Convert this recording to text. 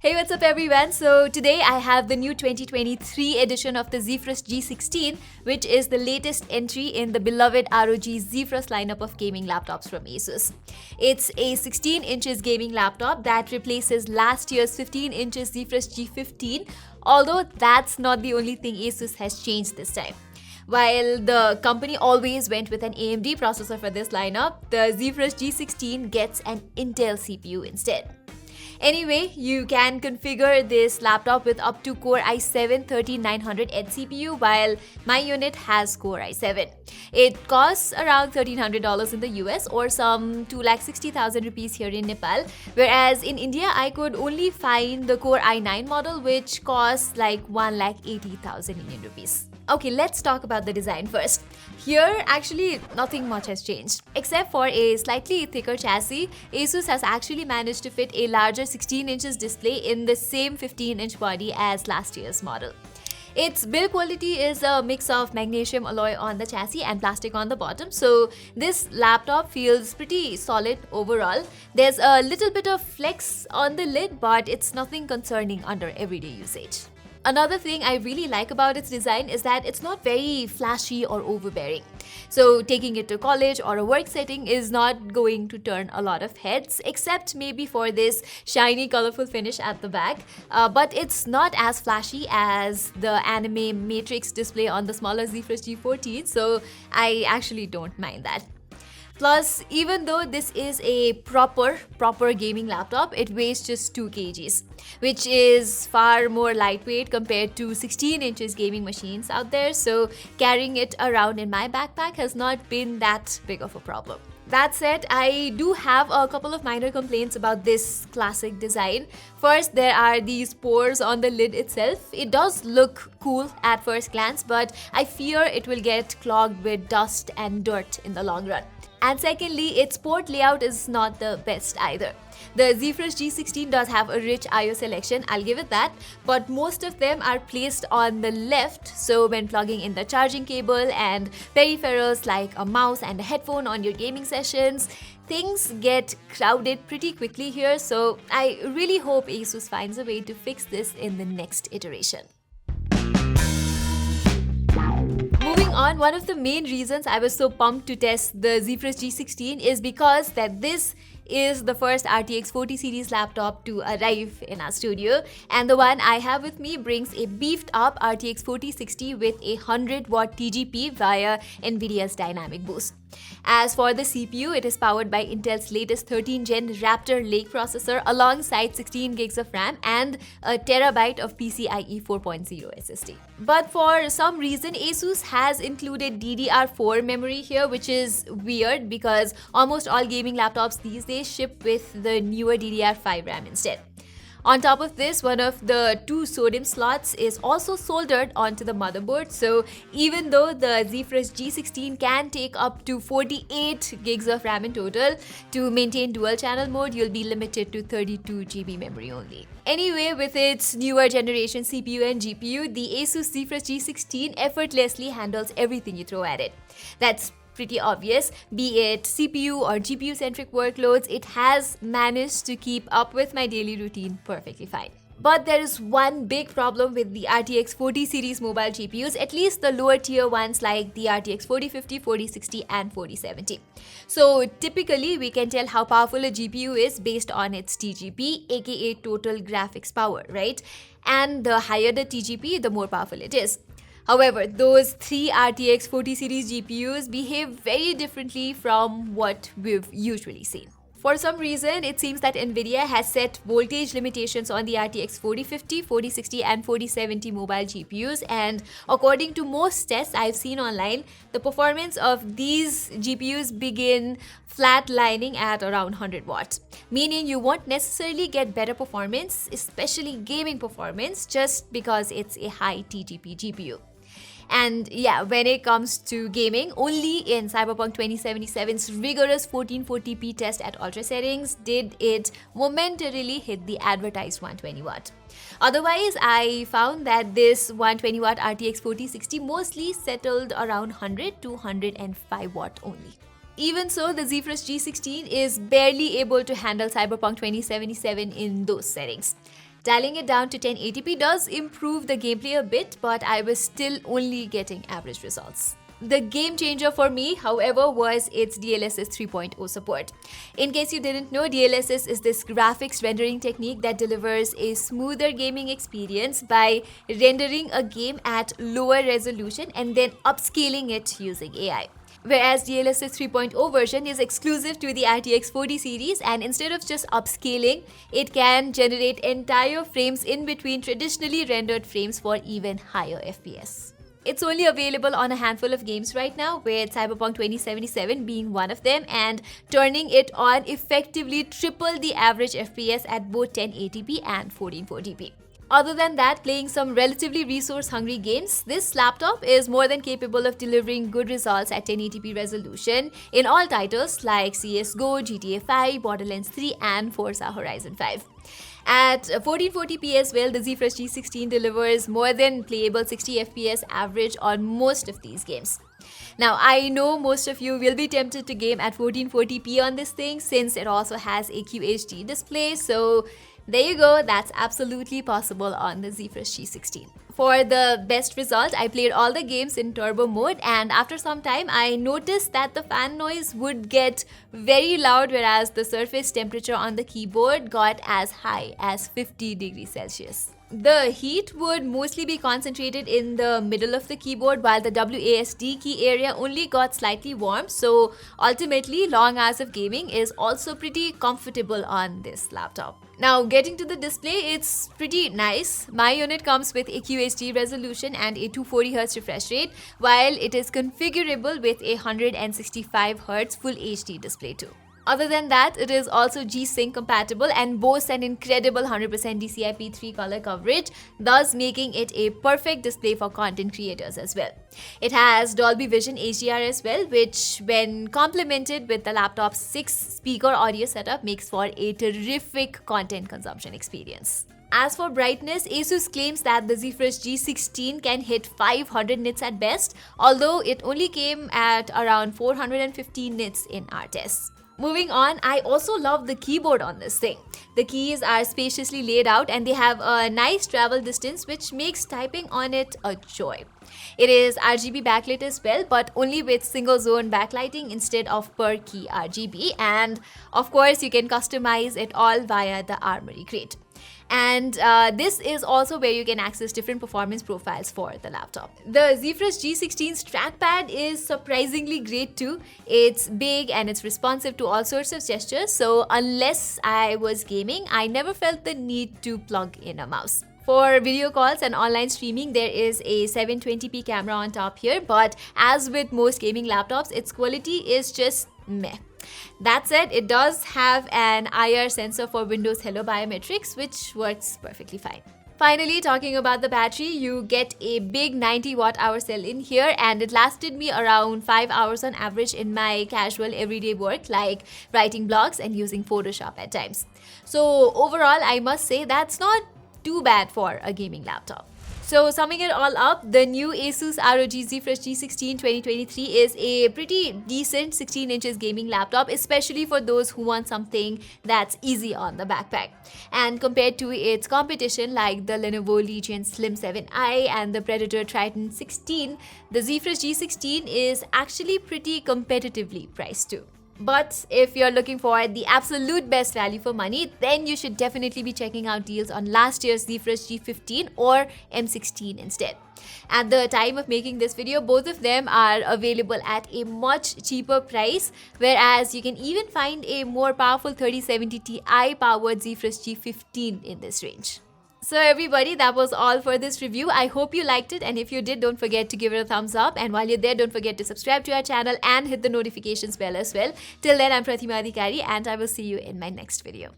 Hey, what's up everyone? So today I have the new 2023 edition of the Zephyrus G16, which is the latest entry in the beloved ROG Zephyrus lineup of gaming laptops from Asus. It's a 16 inches gaming laptop that replaces last year's 15 inches Zephyrus G15, although that's not the only thing Asus has changed this time. While the company always went with an AMD processor for this lineup, the Zephyrus G16 gets an Intel CPU instead. Anyway, you can configure this laptop with up to Core i7-13900H CPU, while my unit has Core i7. It costs around $1,300 in the US or some 260,000 rupees here in Nepal, whereas in India I could only find the Core i9 model, which costs like 1,80,000 Indian rupees. Okay, let's talk about the design first. Here, actually, nothing much has changed. Except for a slightly thicker chassis, Asus has actually managed to fit a larger 16 inches display in the same 15-inch body as last year's model. Its build quality is a mix of magnesium alloy on the chassis and plastic on the bottom, so this laptop feels pretty solid overall. There's a little bit of flex on the lid, but it's nothing concerning under everyday usage. Another thing I really like about its design is that it's not very flashy or overbearing. So taking it to college or a work setting is not going to turn a lot of heads, except maybe for this shiny colorful finish at the back. But it's not as flashy as the anime matrix display on the smaller Zephyrus G14, so I actually don't mind that. Plus, even though this is a proper gaming laptop, it weighs just 2 kgs, which is far more lightweight compared to 16 inches gaming machines out there, so carrying it around in my backpack has not been that big of a problem. That said, I do have a couple of minor complaints about this classic design. First, there are these pores on the lid itself. It does look cool at first glance, but I fear it will get clogged with dust and dirt in the long run. And secondly, its port layout is not the best either. The Zephyrus G16 does have a rich I/O selection, I'll give it that, but most of them are placed on the left, so when plugging in the charging cable and peripherals like a mouse and a headphone on your gaming sessions, things get crowded pretty quickly here, so I really hope Asus finds a way to fix this in the next iteration. Moving on, one of the main reasons I was so pumped to test the Zephyrus G16 is because that this is the first RTX 40 series laptop to arrive in our studio, and the one I have with me brings a beefed up RTX 4060 with a 100-watt TGP via NVIDIA's Dynamic Boost. As for the CPU, it is powered by Intel's latest 13th Gen Raptor Lake processor alongside 16 gigs of RAM and a terabyte of PCIe 4.0 SSD. But for some reason, Asus has included DDR4 memory here, which is weird because almost all gaming laptops these days ship with the newer DDR5 RAM instead. On top of this, one of the 2 SODIMM slots is also soldered onto the motherboard, so even though the Zephyrus G16 can take up to 48 gigs of RAM in total, to maintain dual channel mode, you'll be limited to 32 GB memory only. Anyway, with its newer generation CPU and GPU, the Asus Zephyrus G16 effortlessly handles everything you throw at it. That's pretty obvious. Be it CPU or GPU centric workloads, it has managed to keep up with my daily routine perfectly fine. But there is one big problem with the RTX 40 series mobile GPUs, at least the lower tier ones like the RTX 4050, 4060 and 4070. So typically we can tell how powerful a GPU is based on its TGP, aka total graphics power, right? And the higher the TGP, the more powerful it is. However, those 3 RTX 40 series GPUs behave very differently from what we've usually seen. For some reason, it seems that NVIDIA has set voltage limitations on the RTX 4050, 4060 and 4070 mobile GPUs, and according to most tests I've seen online, the performance of these GPUs begin flatlining at around 100 watts, meaning you won't necessarily get better performance, especially gaming performance, just because it's a high TGP GPU. And yeah, when it comes to gaming, only in Cyberpunk 2077's rigorous 1440p test at ultra settings did it momentarily hit the advertised 120 watt. Otherwise, I found that this 120 watt RTX 4060 mostly settled around 100 to 105 watt only. Even so, the Zephyrus G16 is barely able to handle Cyberpunk 2077 in those settings. Dialing it down to 1080p does improve the gameplay a bit, but I was still only getting average results. The game changer for me, however, was its DLSS 3.0 support. In case you didn't know, DLSS is this graphics rendering technique that delivers a smoother gaming experience by rendering a game at lower resolution and then upscaling it using AI. Whereas DLSS 3.0 version is exclusive to the RTX 40 series, and instead of just upscaling, it can generate entire frames in between traditionally rendered frames for even higher FPS. It's only available on a handful of games right now, with Cyberpunk 2077 being one of them, and turning it on effectively triple the average FPS at both 1080p and 1440p. Other than that, playing some relatively resource-hungry games, this laptop is more than capable of delivering good results at 1080p resolution in all titles like CSGO, GTA 5, Borderlands 3 and Forza Horizon 5. At 1440p as well, the Zephyrus G16 delivers more than playable 60 FPS average on most of these games. Now, I know most of you will be tempted to game at 1440p on this thing since it also has a QHD display, so there you go, that's absolutely possible on the Zephyrus G16. For the best result, I played all the games in turbo mode, and after some time I noticed that the fan noise would get very loud, whereas the surface temperature on the keyboard got as high as 50 degrees Celsius. The heat would mostly be concentrated in the middle of the keyboard, while the WASD key area only got slightly warm, so ultimately long hours of gaming is also pretty comfortable on this laptop. Now, getting to the display, it's pretty nice. My unit comes with a QHD resolution and a 240Hz refresh rate, while it is configurable with a 165Hz Full HD display too. Other than that, it is also G-Sync compatible and boasts an incredible 100% DCI-P3 color coverage, thus making it a perfect display for content creators as well. It has Dolby Vision HDR as well, which when complemented with the laptop's 6-speaker audio setup makes for a terrific content consumption experience. As for brightness, Asus claims that the Zephyrus G16 can hit 500 nits at best, although it only came at around 415 nits in our tests. Moving on, I also love the keyboard on this thing. The keys are spaciously laid out and they have a nice travel distance, which makes typing on it a joy. It is RGB backlit as well, but only with single zone backlighting instead of per key RGB, and of course you can customize it all via the Armory crate. And this is also where you can access different performance profiles for the laptop. The Zephyrus G16's trackpad is surprisingly great too. It's big and it's responsive to all sorts of gestures, so unless I was gaming, I never felt the need to plug in a mouse. For video calls and online streaming, there is a 720p camera on top here, but as with most gaming laptops, its quality is just meh. That said, it does have an IR sensor for Windows Hello Biometrics, which works perfectly fine. Finally, talking about the battery, you get a big 90 watt-hour cell in here, and it lasted me around 5 hours on average in my casual everyday work like writing blogs and using Photoshop at times. So overall, I must say that's not too bad for a gaming laptop. So summing it all up, the new Asus ROG Zephyrus G16 2023 is a pretty decent 16 inches gaming laptop, especially for those who want something that's easy on the backpack. And compared to its competition like the Lenovo Legion Slim 7i and the Predator Triton 16, the Zephyrus G16 is actually pretty competitively priced too. But if you're looking for the absolute best value for money, then you should definitely be checking out deals on last year's Zephyrus G15 or M16 instead. At the time of making this video, both of them are available at a much cheaper price, whereas you can even find a more powerful 3070 Ti powered Zephyrus G15 in this range. So everybody, that was all for this review. I hope you liked it, and if you did, don't forget to give it a thumbs up, and while you're there, don't forget to subscribe to our channel and hit the notifications bell as well. Till then, I'm Pratima, and I will see you in my next video.